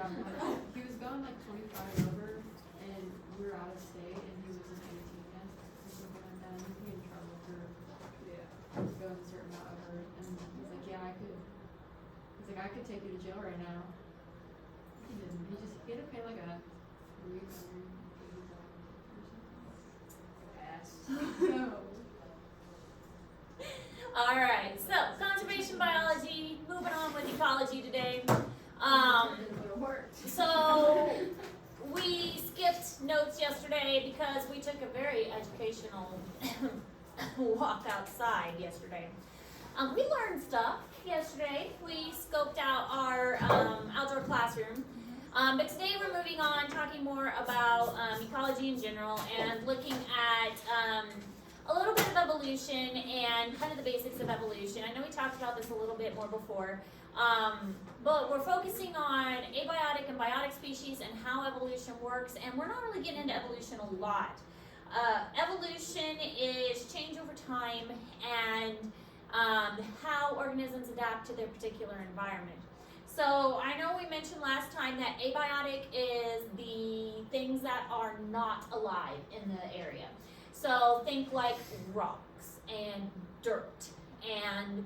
He was going like 25 over, and we were out of state, and he was just 18 yet, or something like that. And he in trouble for going a certain amount over, and he's like, yeah, he's like, I could take you to jail right now. He didn't. He had to pay like a $380 or something. No. All right, so conservation biology, moving on with ecology today. So we skipped notes yesterday because we took a very educational walk outside yesterday. We learned stuff yesterday. We scoped out our outdoor classroom. But today we're moving on, talking more about ecology in general and looking at a little bit of evolution and kind of the basics of evolution. I know we talked about this a little bit more before, but we're focusing on abiotic and biotic species and how evolution works, and we're not really getting into evolution a lot. Evolution is change over time and how organisms adapt to their particular environment. So I know we mentioned last time that abiotic is the things that are not alive in the area. So think like rocks and dirt and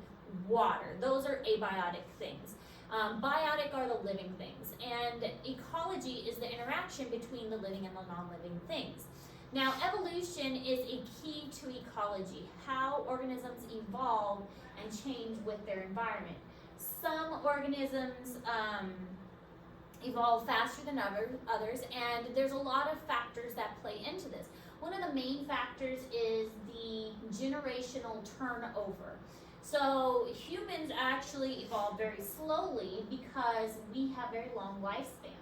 water. Those are abiotic things. Biotic are the living things. And ecology is the interaction between the living and the non-living things. Now, evolution is a key to ecology, how organisms evolve and change with their environment. Some organisms evolve faster than others, and there's a lot of factors that play into this. One of the main factors is the generational turnover. So humans actually evolve very slowly because we have very long lifespans.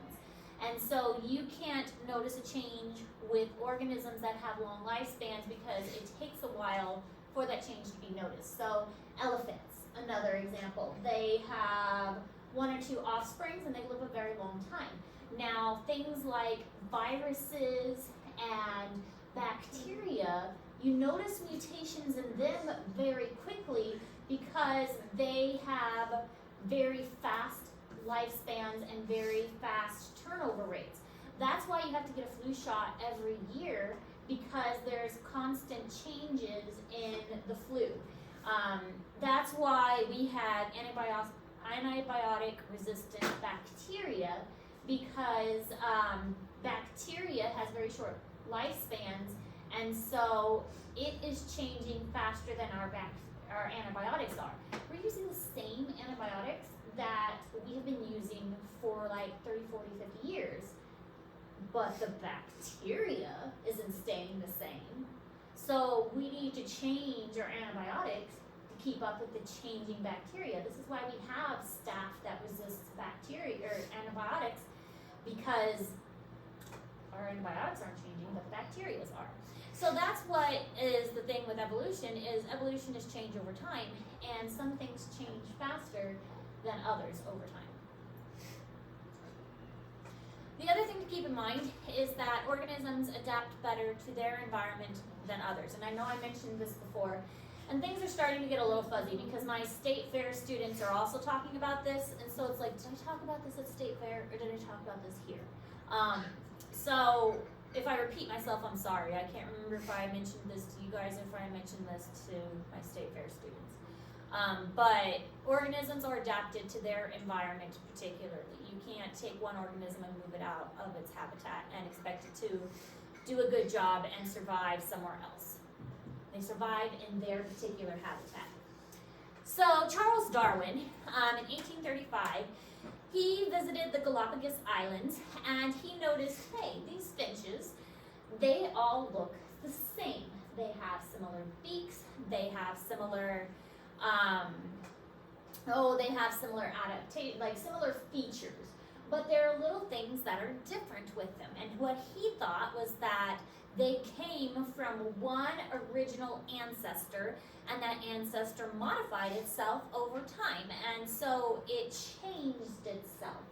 And so you can't notice a change with organisms that have long lifespans because it takes a while for that change to be noticed. So elephants, another example, they have 1 or 2 offsprings and they live a very long time. Now, things like viruses and bacteria, you notice mutations in them very quickly because they have very fast lifespans and very fast turnover rates. That's why you have to get a flu shot every year, because there's constant changes in the flu. That's why we had antibiotic resistant bacteria, because bacteria has very short lifespans, and so it is changing faster than our antibiotics are. We're using the same antibiotics that we have been using for like 30, 40, 50 years, but the bacteria isn't staying the same. So we need to change our antibiotics to keep up with the changing bacteria. This is why we have staff that resists bacteria or antibiotics, because our antibiotics aren't changing, but the bacterias are. So that's what is the thing with evolution, is evolution is change over time, and some things change faster than others over time. The other thing to keep in mind is that organisms adapt better to their environment than others. And I know I mentioned this before, and things are starting to get a little fuzzy because my state fair students are also talking about this, and so it's like, did I talk about this at state fair, or did I talk about this here? So if I repeat myself, I'm sorry. I can't remember if I mentioned this to you guys or if I mentioned this to my state fair students. But organisms are adapted to their environment particularly. You can't take one organism and move it out of its habitat and expect it to do a good job and survive somewhere else. They survive in their particular habitat. So Charles Darwin, in 1835, he visited the Galapagos Islands, and he noticed, hey, these finches, they all look the same. They have similar beaks, they have similar similar features, but there are little things that are different with them. And what he thought was that they came from one original ancestor, and that ancestor modified itself over time, and so it changed itself.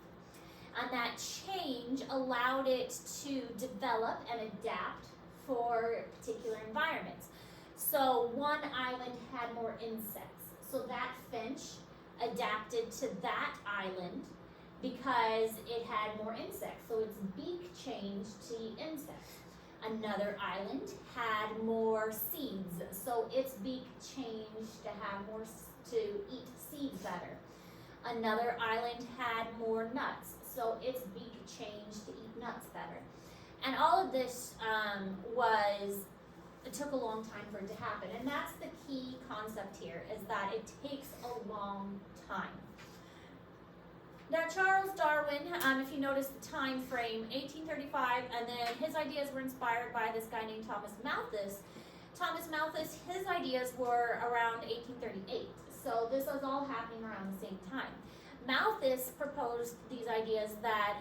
And that change allowed it to develop and adapt for particular environments. So one island had more insects, so that finch adapted to that island, because it had more insects, so its beak changed to eat insects. Another island had more seeds, so its beak changed to have more to eat seeds better. Another island had more nuts, so its beak changed to eat nuts better. And all of this it took a long time for it to happen, and that's the key concept here, is that it takes a long time. Now Charles Darwin, if you notice the time frame, 1835, and then his ideas were inspired by this guy named Thomas Malthus. Thomas Malthus, his ideas were around 1838, so this was all happening around the same time. Malthus proposed these ideas that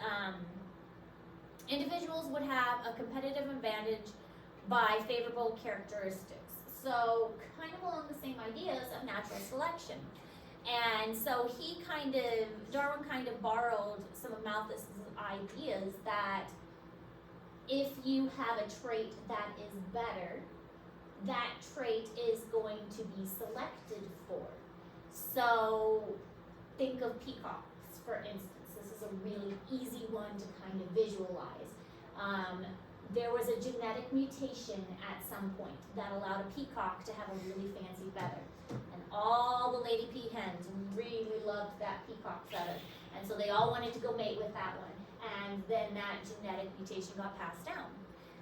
individuals would have a competitive advantage by favorable characteristics. So kind of along the same ideas of natural selection. And so Darwin kind of borrowed some of Malthus's ideas that if you have a trait that is better, that trait is going to be selected for. So think of peacocks, for instance. This is a really easy one to kind of visualize. There was a genetic mutation at some point that allowed a peacock to have a really fancy feather. And all the lady peahens really loved that peacock feather. And so they all wanted to go mate with that one. And then that genetic mutation got passed down.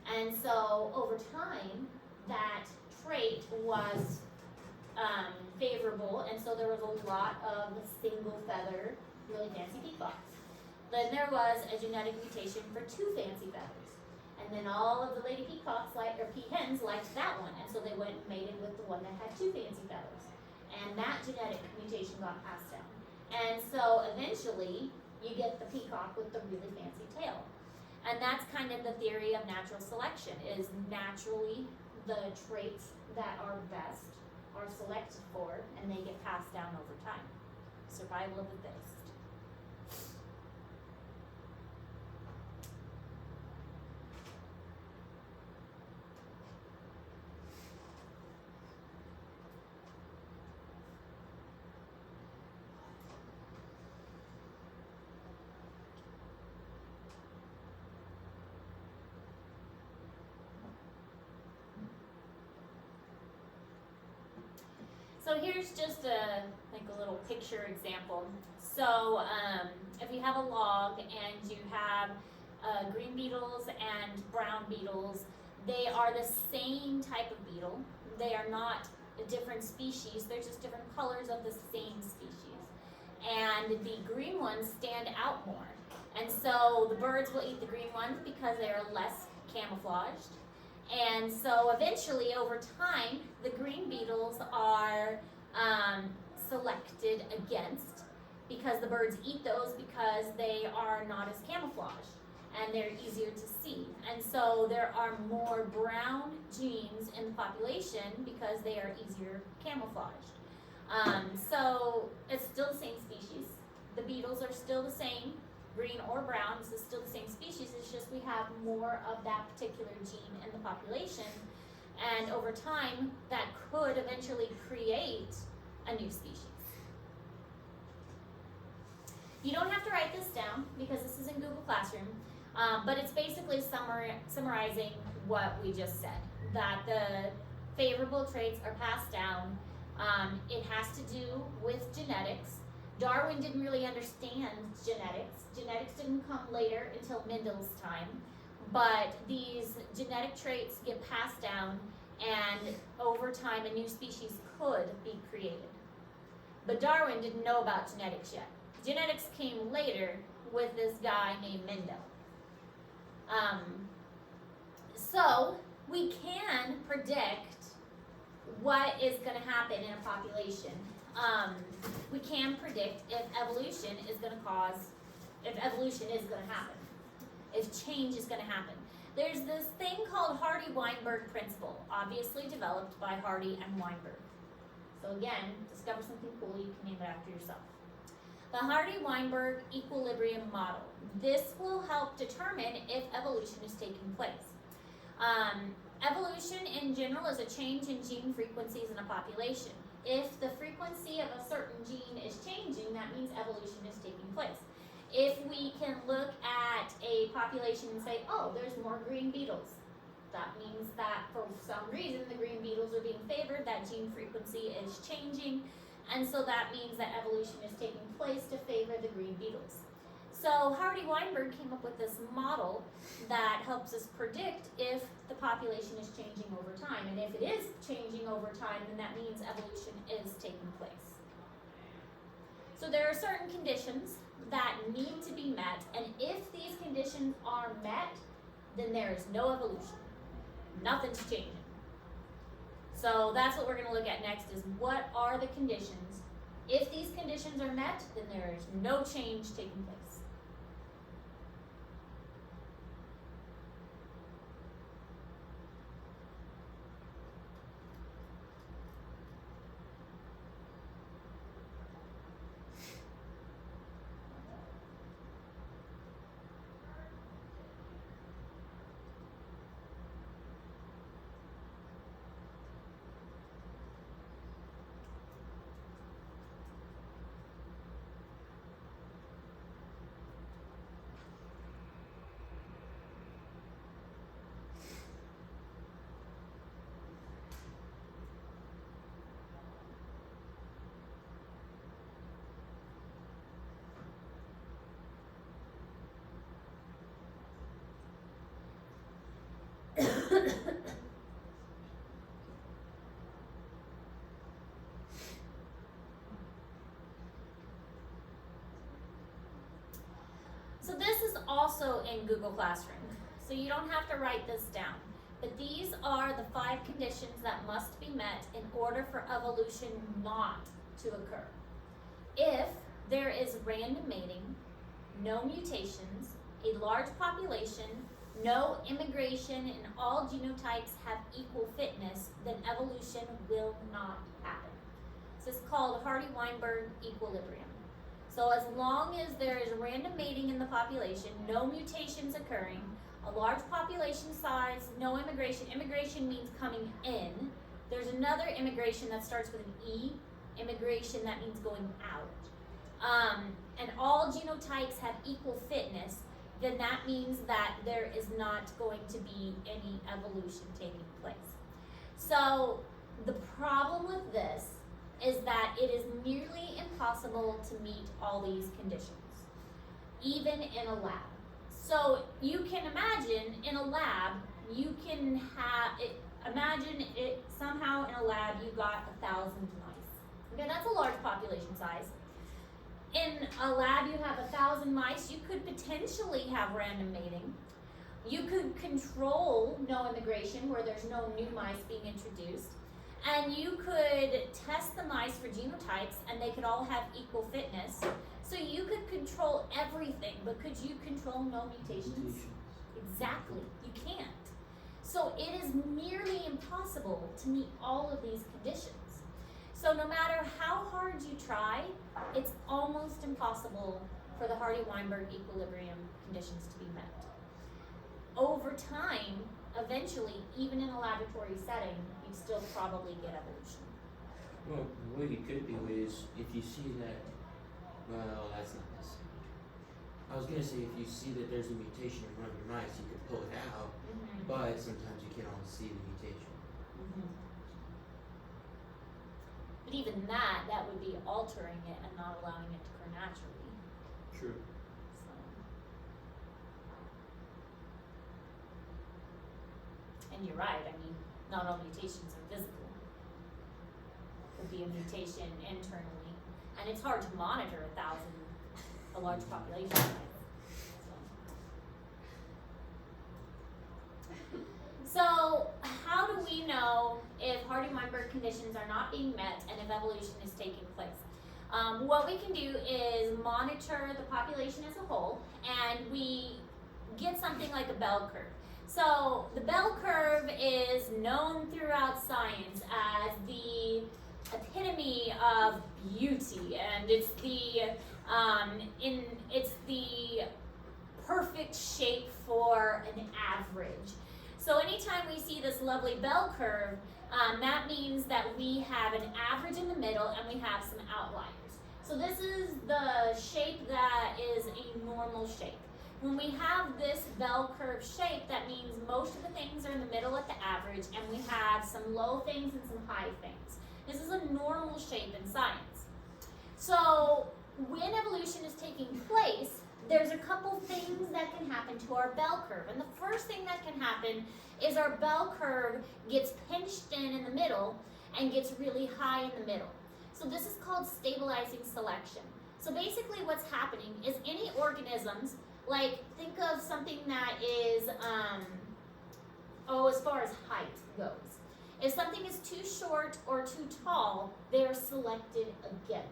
And so over time, that trait was favorable, and so there was a lot of single feather, really fancy peacocks. Then there was a genetic mutation for two fancy feathers. And then all of the lady peacocks, peahens, liked that one, and so they went and mated with the one that had two fancy feathers. And that genetic mutation got passed down. And so eventually, you get the peacock with the really fancy tail. And that's kind of the theory of natural selection, is naturally the traits that are best are selected for, and they get passed down over time. Survival of the fittest. So here's just a little picture example. So if you have a log and you have green beetles and brown beetles, they are the same type of beetle. They are not a different species, they're just different colors of the same species. And the green ones stand out more. And so the birds will eat the green ones because they are less camouflaged. And so eventually, over time, the green beetles are selected against because the birds eat those because they are not as camouflaged and they're easier to see. And so there are more brown genes in the population because they are easier camouflaged. So it's still the same species. The beetles are still the same. Green or brown, is still the same species, it's just we have more of that particular gene in the population, and over time that could eventually create a new species. You don't have to write this down because this is in Google Classroom, but it's basically summarizing what we just said, that the favorable traits are passed down. It has to do with genetics. Darwin didn't really understand genetics. Genetics didn't come later until Mendel's time, but these genetic traits get passed down, and over time a new species could be created. But Darwin didn't know about genetics yet. Genetics came later with this guy named Mendel. So we can predict what is going to happen in a population. We can predict if evolution is going to happen, if change is going to happen. There's this thing called Hardy-Weinberg principle, obviously developed by Hardy and Weinberg. So again, discover something cool, you can name it after yourself. The Hardy-Weinberg equilibrium model. This will help determine if evolution is taking place. Evolution in general is a change in gene frequencies in a population. If the frequency of a certain gene is changing, that means evolution is taking place. if we can look at a population and say, oh, there's more green beetles, that means that for some reason the green beetles are being favored, that gene frequency is changing, and so that means that evolution is taking place to favor the green beetles. So Hardy-Weinberg came up with this model that helps us predict if the population is changing over time, and if it is changing over time, then that means evolution is taking place. So there are certain conditions that need to be met, and if these conditions are met, then there is no evolution. Nothing's changing. So that's what we're going to look at next, is what are the conditions. If these conditions are met, then there is no change taking place. So this is also in Google Classroom, so you don't have to write this down. But these are the 5 conditions that must be met in order for evolution not to occur. If there is random mating, no mutations, a large population, no immigration, and all genotypes have equal fitness, then evolution will not happen. This is called Hardy-Weinberg equilibrium. So as long as there is random mating in the population, no mutations occurring, a large population size, no immigration. Immigration means coming in. There's another immigration that starts with an E, immigration that means going out. And all genotypes have equal fitness, then that means that there is not going to be any evolution taking place. So the problem with this is that it is nearly impossible to meet all these conditions, even in a lab. So you can imagine in a lab, you can have it, imagine it somehow in a lab you got 1,000 mice. Okay, that's a large population size. In a lab you have 1,000 mice, you could potentially have random mating. You could control no immigration where there's no new mice being introduced. And you could test the mice for genotypes and they could all have equal fitness. So you could control everything, but could you control no mutations? Exactly, you can't. So it is nearly impossible to meet all of these conditions. So no matter how hard you try, it's almost impossible for the Hardy-Weinberg equilibrium conditions to be met. Over time, eventually, even in a laboratory setting, you'd still probably get evolution. Well, what you could do is, if you see that, well, that's not necessary. I was gonna say, if you see that there's a mutation in one of your mice, you could pull it out, but sometimes you can't always see the mutation. But even that would be altering it and not allowing it to occur naturally. True. So. And you're right, I mean, not all mutations are visible. Could be a mutation internally, and it's hard to monitor 1,000, a large population size. So how do we know if Hardy-Weinberg conditions are not being met and if evolution is taking place? What we can do is monitor the population as a whole, and we get something like a bell curve. So the bell curve is known throughout science as the epitome of beauty, and it's the perfect shape for an average. So anytime we see this lovely bell curve, that means that we have an average in the middle and we have some outliers. So this is the shape that is a normal shape. When we have this bell curve shape, that means most of the things are in the middle at the average, and we have some low things and some high things. This is a normal shape in science. So when evolution is taking place, there's a couple things that can happen to our bell curve. And the first thing that can happen is our bell curve gets pinched in the middle and gets really high in the middle. So this is called stabilizing selection. So basically what's happening is any organisms, like think of something that is, as far as height goes. If something is too short or too tall, they are selected against.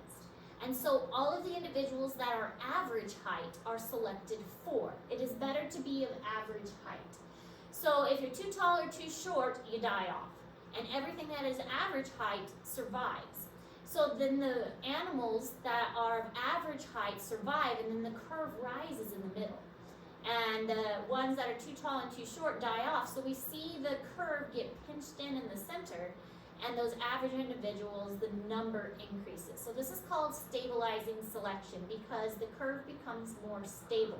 And so all of the individuals that are average height are selected for. It is better to be of average height. So if you're too tall or too short, you die off. And everything that is average height survives. So then the animals that are of average height survive, and then the curve rises in the middle. And the ones that are too tall and too short die off. So we see the curve get pinched in the center, and those average individuals, the number increases. So this is called stabilizing selection because the curve becomes more stable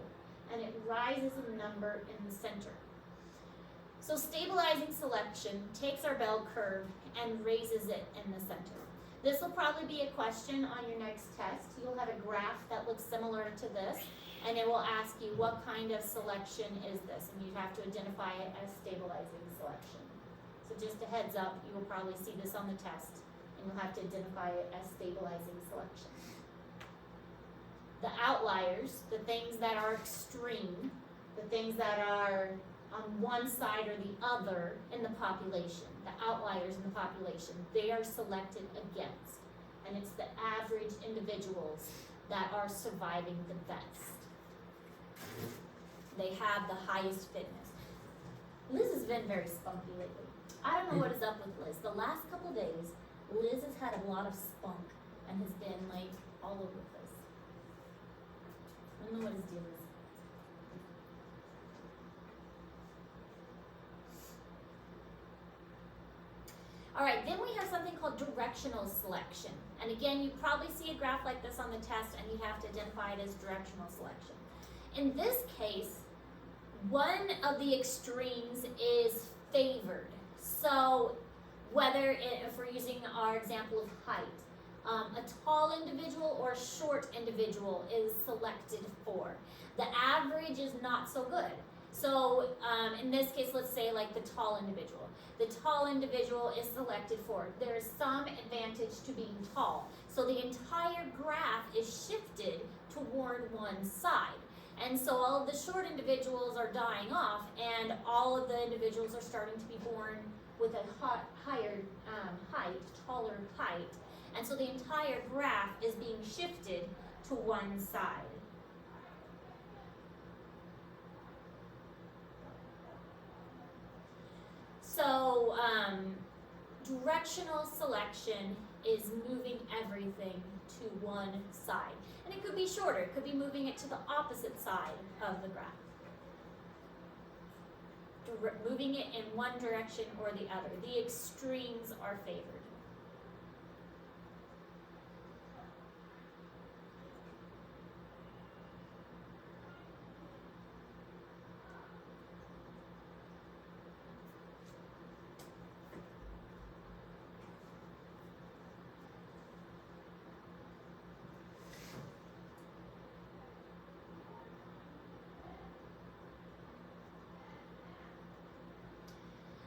and it rises in number in the center. So stabilizing selection takes our bell curve and raises it in the center. This will probably be a question on your next test. You'll have a graph that looks similar to this, and it will ask you what kind of selection is this, and you have to identify it as stabilizing selection. So just a heads up, you will probably see this on the test, and you'll have to identify it as stabilizing selection. The outliers, the things that are extreme, the things that are on one side or the other in the population, the outliers in the population, they are selected against. And it's the average individuals that are surviving the best. They have the highest fitness. Liz has been very spunky lately. I don't know what is up with Liz. The last couple days, Liz has had a lot of spunk and has been like all over the place. I don't know what his deal is. All right, then we have something called directional selection. And again, you probably see a graph like this on the test, and you have to identify it as directional selection. In this case, one of the extremes is favored. So whether if we're using our example of height, a tall individual or a short individual is selected for. The average is not so good. So in this case, let's say like the tall individual. The tall individual is selected for. There is some advantage to being tall. So the entire graph is shifted toward one side. And so all of the short individuals are dying off, and all of the individuals are starting to be born with a higher height, taller height. And so the entire graph is being shifted to one side. So directional selection is moving everything to one side. And it could be shorter, it could be moving it to the opposite side of the graph. Moving it in one direction or the other. The extremes are favored.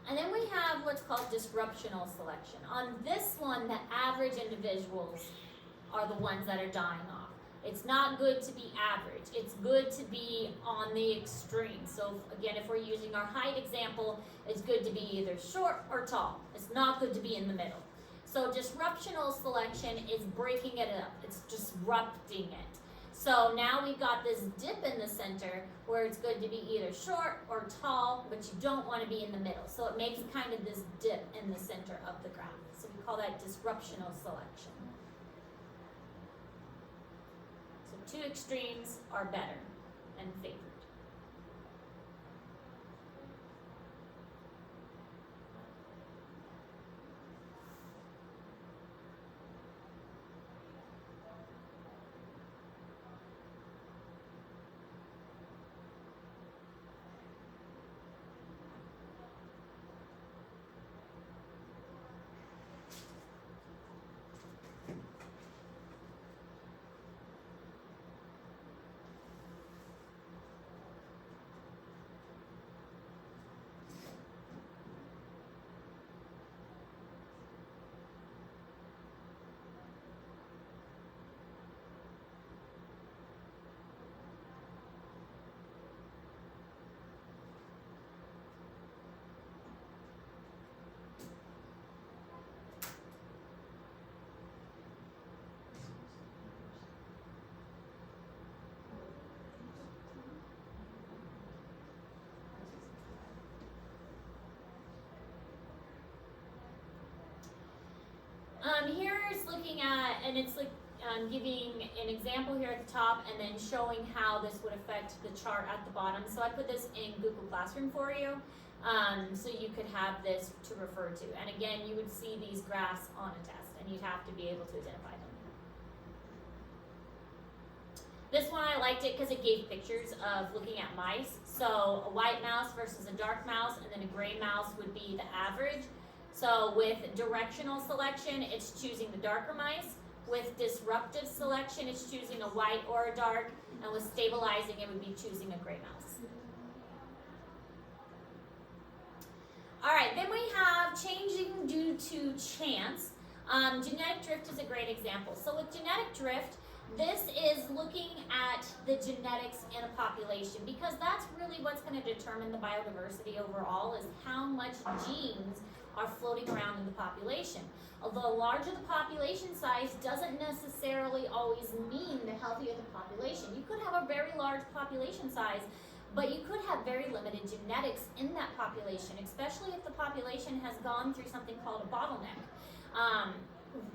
And then we have what's called disruptional selection. On this one, the average individuals are the ones that are dying off. It's not good to be average. It's good to be on the extreme. So again, if we're using our height example, it's good to be either short or tall. It's not good to be in the middle. So disruptional selection is breaking it up. It's disrupting it. So now we've got this dip in the center where it's good to be either short or tall, but you don't want to be in the middle. So it makes kind of this dip in the center of the graph. So we call that disruptional selection. So two extremes are better and favored. it's looking at, and it's like giving an example here at the top and then showing how this would affect the chart at the bottom. So I put this in Google Classroom for you, so you could have this to refer to. And again, you would see these graphs on a test, and you'd have to be able to identify them. This one I liked it because it gave pictures of looking at mice. So a white mouse versus a dark mouse, and then a gray mouse would be the average. So with directional selection, it's choosing the darker mice. With disruptive selection, it's choosing a white or a dark. And with stabilizing, it would be choosing a gray mouse. All right, then we have changing due to chance. Genetic drift is a great example. So with genetic drift, this is looking at the genetics in a population, because that's really what's going to determine the biodiversity overall, is how much genes are floating around in the population. Although larger the population size doesn't necessarily always mean the healthier the population. You could have a very large population size, but you could have very limited genetics in that population, especially if the population has gone through something called a bottleneck.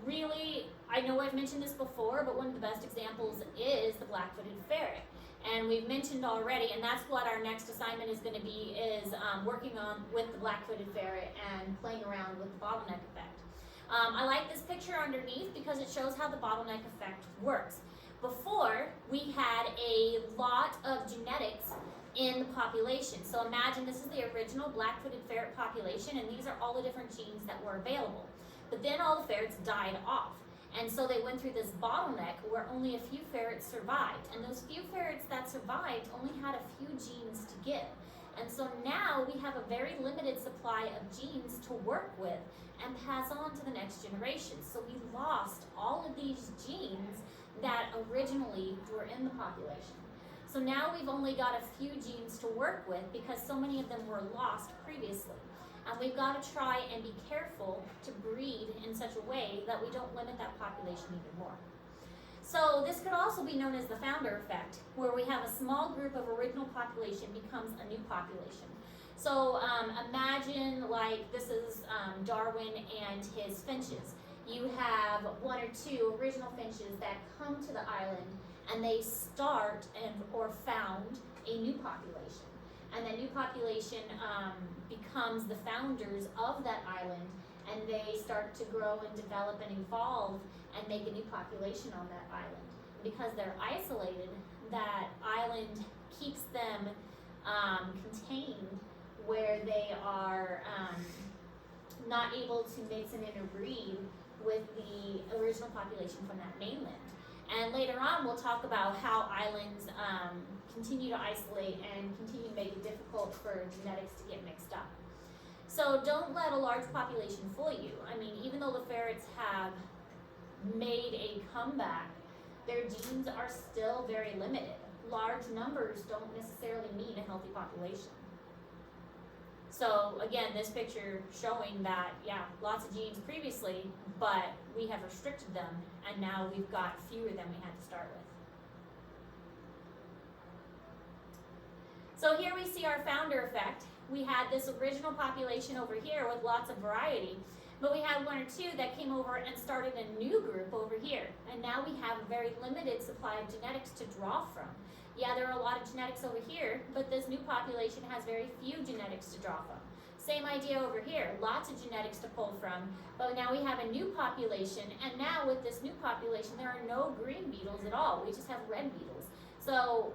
Really, I know I've mentioned this before, but one of the best examples is the black-footed ferret. And we've mentioned already, and that's what our next assignment is going to be, is working on with the black-footed ferret and playing around with the bottleneck effect. I like this picture underneath because it shows how the bottleneck effect works. Before, we had a lot of genetics in the population. So imagine this is the original black-footed ferret population, and these are all the different genes that were available. But then all the ferrets died off. And so they went through this bottleneck where only a few ferrets survived. And those few ferrets that survived only had a few genes to give. And so now we have a very limited supply of genes to work with and pass on to the next generation. So we lost all of these genes that originally were in the population. So now we've only got a few genes to work with because so many of them were lost previously. And we've got to try and be careful to breed in such a way that we don't limit that population even more. So this could also be known as the founder effect, where we have a small group of original population becomes a new population. So imagine like this is Darwin and his finches. You have one or two original finches that come to the island and they start or found a new population. And that new population becomes the founders of that island, and they start to grow and develop and evolve and make a new population on that island. Because they're isolated, that island keeps them contained where they are not able to mix and interbreed with the original population from that mainland. And later on, we'll talk about how islands continue to isolate and continue to make it difficult for genetics to get mixed up. So don't let a large population fool you. I mean, even though the ferrets have made a comeback, their genes are still very limited. Large numbers don't necessarily mean a healthy population. So again, this picture showing that, yeah, lots of genes previously, but we have restricted them, and now we've got fewer than we had to start with. So here we see our founder effect. We had this original population over here with lots of variety, but we had one or two that came over and started a new group over here. And now we have a very limited supply of genetics to draw from. Yeah, there are a lot of genetics over here, but this new population has very few genetics to draw from. Same idea over here, lots of genetics to pull from, but now we have a new population, and now with this new population, there are no green beetles at all. We just have red beetles. So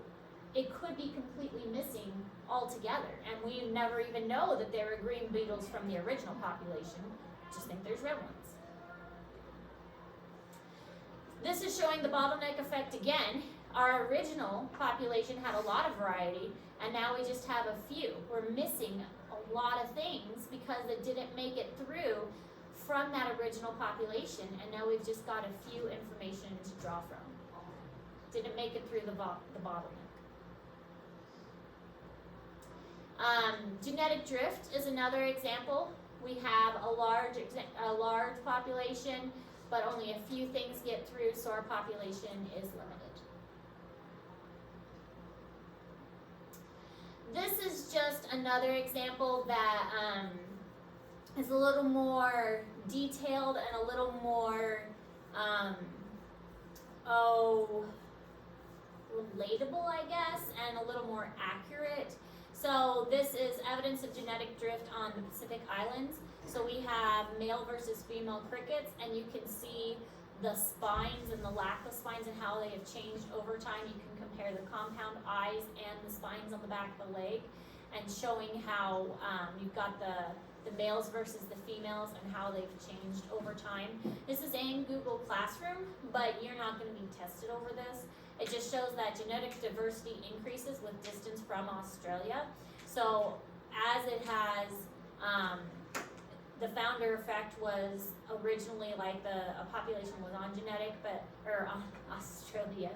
it could be completely missing altogether, and we never even know that there are green beetles from the original population. Just think there's red ones. This is showing the bottleneck effect again. Our original population had a lot of variety, and now we just have a few. We're missing a lot of things because it didn't make it through from that original population, and now we've just got a few information to draw from. Didn't make it through the bottleneck. Genetic drift is another example. We have a large population, but only a few things get through, so our population is limited. This is just another example that is a little more detailed and a little more relatable, I guess, and a little more accurate. So this is evidence of genetic drift on the Pacific Islands. So we have male versus female crickets, and you can see the spines and the lack of spines and how they have changed over time. You can compare the compound eyes and the spines on the back of the leg, and showing how you've got the males versus the females and how they've changed over time. This is in Google Classroom, but you're not going to be tested over this. It just shows that genetic diversity increases with distance from Australia. So as it has, the founder effect was originally like a population was on genetic, or on Australia,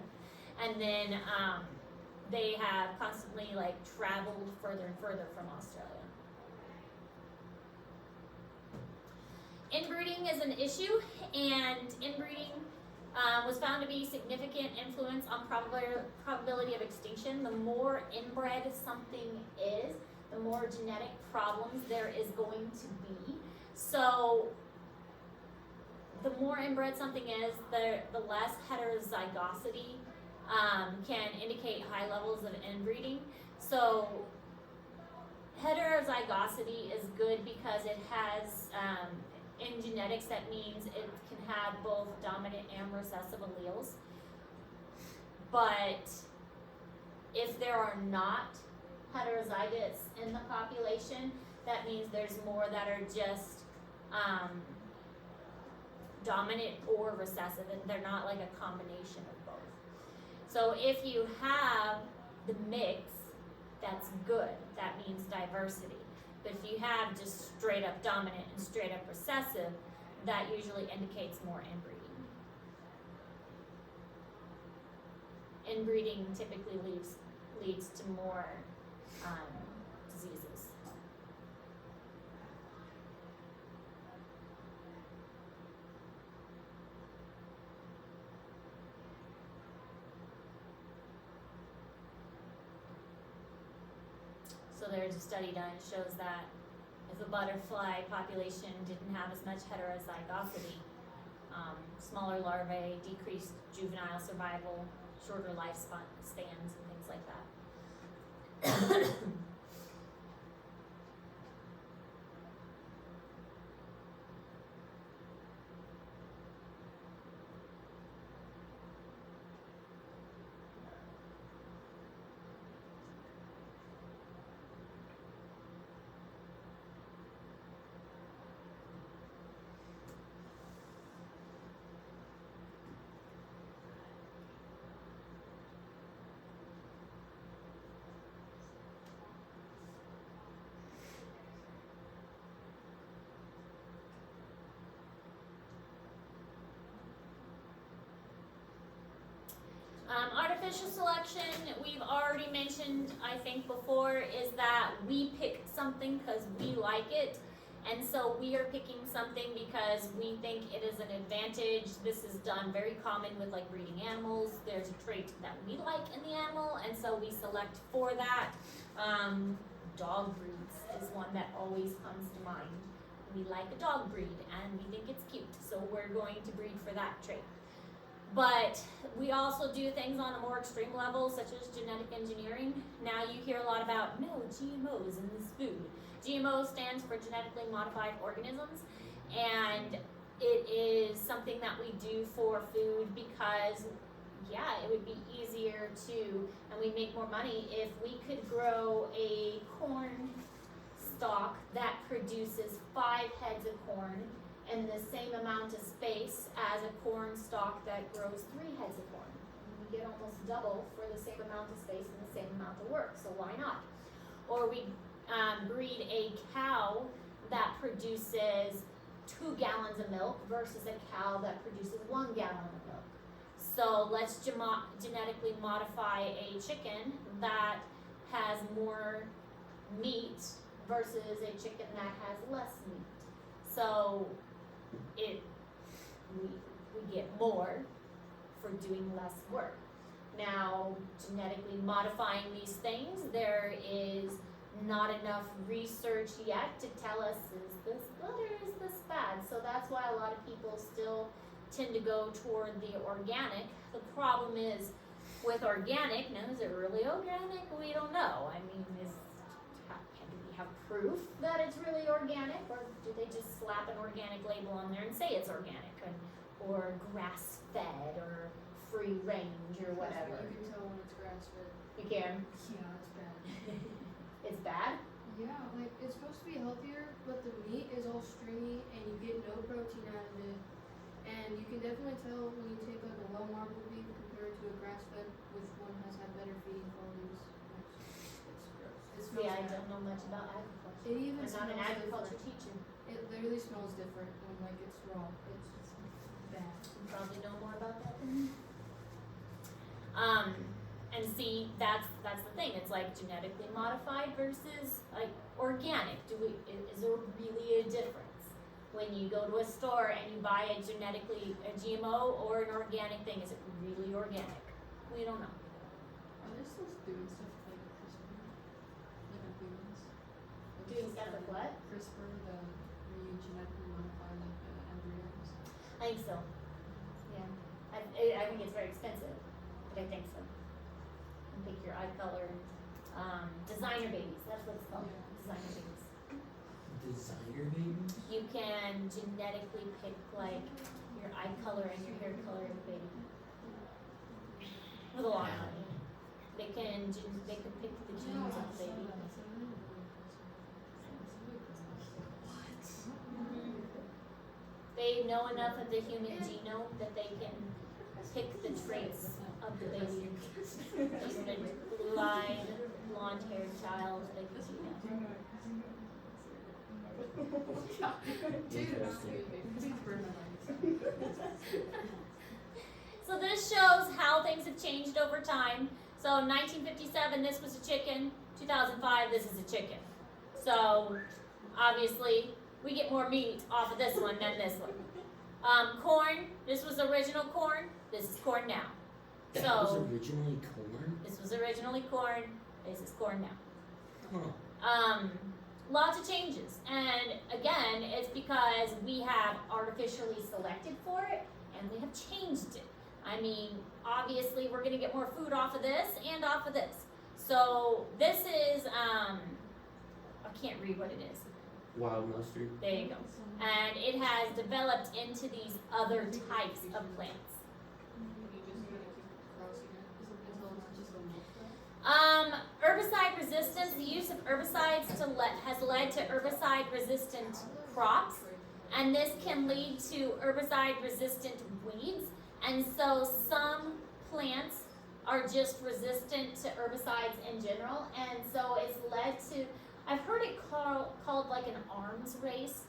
and then they have constantly like traveled further and further from Australia. Inbreeding is an issue, and inbreeding was found to be significant influence on probability of extinction. The more inbred something is, the more genetic problems there is going to be. So the more inbred something is, the less heterozygosity can indicate high levels of inbreeding. So heterozygosity is good because it has, in genetics, that means it can have both dominant and recessive alleles. But if there are not heterozygotes in the population, that means there's more that are just dominant or recessive, and they're not like a combination of both. So if you have the mix, that's good. That means diversity. But if you have just straight up dominant and straight up recessive, that usually indicates more inbreeding. Inbreeding typically leads to more diseases. So there's a study done, shows that if the butterfly population didn't have as much heterozygosity, smaller larvae, decreased juvenile survival, shorter lifespans, and things like that. Artificial selection, we've already mentioned, I think before, is that we pick something because we like it, and so we are picking something because we think it is an advantage. This is done very common with like breeding animals. There's a trait that we like in the animal, and so we select for that. Dog breeds is one that always comes to mind. We like a dog breed and we think it's cute, so we're going to breed for that trait. But we also do things on a more extreme level, such as genetic engineering. Now you hear a lot about, no GMOs in this food. GMO stands for genetically modified organisms, and it is something that we do for food because, yeah, it would be easier to, and we'd make more money if we could grow a corn stalk that produces 5 heads of corn in the same amount of space as a corn stalk that grows 3 heads of corn. We get almost double for the same amount of space and the same amount of work, so why not? Or we breed a cow that produces 2 gallons of milk versus a cow that produces 1 gallon of milk. So let's genetically modify a chicken that has more meat versus a chicken that has less meat. So we get more for doing less work. Now, genetically modifying these things, there is not enough research yet to tell us, is this good or is this bad? So that's why a lot of people still tend to go toward the organic. The problem is with organic, now is it really organic? We don't know. I mean, do we have proof that it's really organic, or do they just slap an organic label on there and say it's organic, or grass fed, or free range, or whatever? You can tell when it's grass fed. You can. Yeah, it's bad. It's bad. Yeah, like it's supposed to be healthier, but the meat is all stringy and you get no protein out of it. And you can definitely tell when you take like a well marbled beef compared to a grass fed, which one has had better feeding qualities. It's gross. It smells Yeah, I bad. don't know much about agriculture. It even I'm not an smells agriculture different. teacher. It literally smells different when like it's raw. It's just bad. You probably know more about that than me. And see, that's the thing. It's like genetically modified versus like organic. Is there really a difference when you go to a store and you buy a GMO or an organic thing? Is it really organic? We don't know. Are they still doing stuff like CRISPR? Like on humans? Doing stuff with what? CRISPR, the where you genetically modify like the embryos. I think so. Yeah. I think it's very expensive, but I think so. And pick your eye color. Designer babies. That's what it's called. Yeah. Designer babies. Designer babies? You can genetically pick like your eye color and your hair color of the baby. With a lot of money. They can pick the genes of the baby. They know enough of the human genome that they can pick the traits of the baby. Even a blue-eyed, blonde-haired child, they can do So this shows how things have changed over time. So in 1957, this was a chicken. 2005, this is a chicken. So obviously, we get more meat off of this one than this one. Corn, this was original corn. This is corn now. That So- was originally corn? This was originally corn. This is corn now. Huh. Lots of changes. And again, it's because we have artificially selected for it and we have changed it. I mean, obviously we're gonna get more food off of this and off of this. So this is, I can't read what it is. Wild mustard? There you go. And it has developed into these other types of plants. Herbicide resistance, the use of herbicides has led to herbicide resistant crops, and this can lead to herbicide resistant weeds, and so some plants are just resistant to herbicides in general, and so it's led to, I've heard it called like an arms race,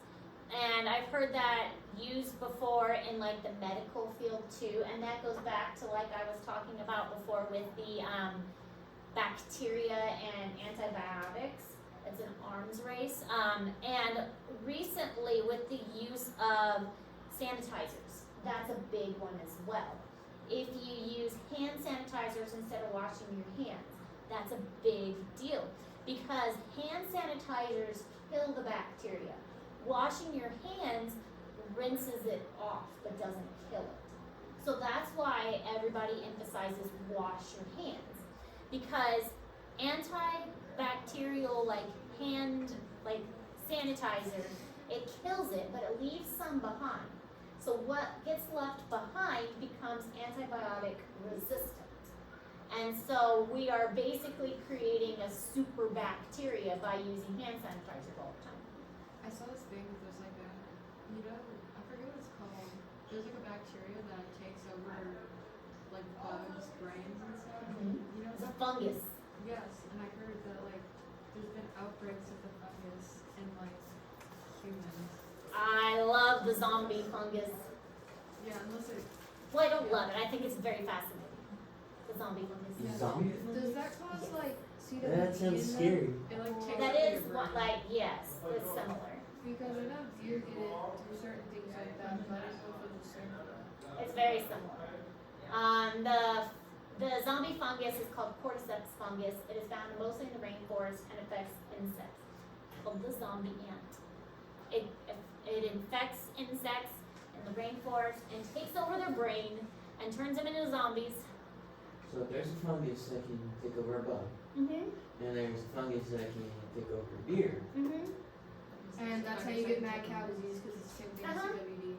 and I've heard that used before in like the medical field too, and that goes back to like I was talking about before with the bacteria and antibiotics. It's an arms race. And recently with the use of sanitizers, that's a big one as well. If you use hand sanitizers instead of washing your hands, that's a big deal because hand sanitizers kill the bacteria. Washing your hands rinses it off but doesn't kill it. So that's why everybody emphasizes wash your hands. Because antibacterial hand sanitizer, it kills it, but it leaves some behind. So what gets left behind becomes antibiotic resistant. And so we are basically creating a super bacteria by using hand sanitizer all the time. I saw this thing that was like a, I forget what it's called. There's like a bacteria that takes over like bugs' brains and stuff. It's a fungus. Yes, and I heard that like there's been outbreaks of the fungus in like humans. I love the zombie fungus. Yeah, unless it. Well, I don't love it. I think it's very fascinating. The zombie fungus. Yeah. Zombie? Does that cause like CWD? That sounds scary. It like takes That over is your what, brain. yes, it's similar. Because I know deer get it through certain things like that, but I don't know if it's the same. It's very similar. The zombie fungus is called cordyceps fungus. It is found mostly in the rainforest and affects insects. Called the zombie ant. It infects insects in the rainforest and takes over their brain and turns them into zombies. So there's a fungus that can take over a bug, Mm-hmm. and there's a fungus that can take over a deer. Mm-hmm. And that's how you get mad cow disease, because it's the same thing as Uh-huh. CWD.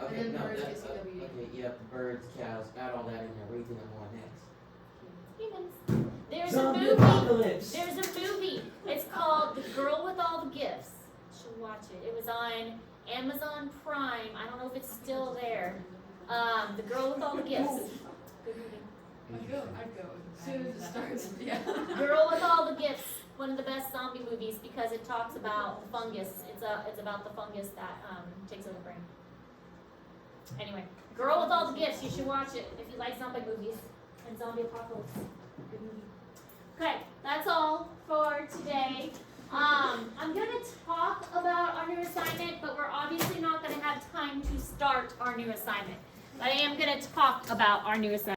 Okay, then no, birds that, get CWD. okay, yep, birds, cows, add all that in there. What do you think I'm on next? Humans. There's a Zombie movie. apocalypse! There's a movie. It's called The Girl with All the Gifts. You should watch it. It was on Amazon Prime. I don't know if it's still there. The Girl with All the Gifts. Good movie. I'd go as soon as it starts, yeah. Girl with All the Gifts. One of the best zombie movies because it talks about fungus. It's about the fungus that takes over the brain. Anyway, Girl with All the Gifts. You should watch it if you like zombie movies and zombie apocalypse. Good movie. Okay, that's all for today. I'm gonna talk about our new assignment, but we're obviously not gonna have time to start our new assignment. But I am gonna talk about our new assignment.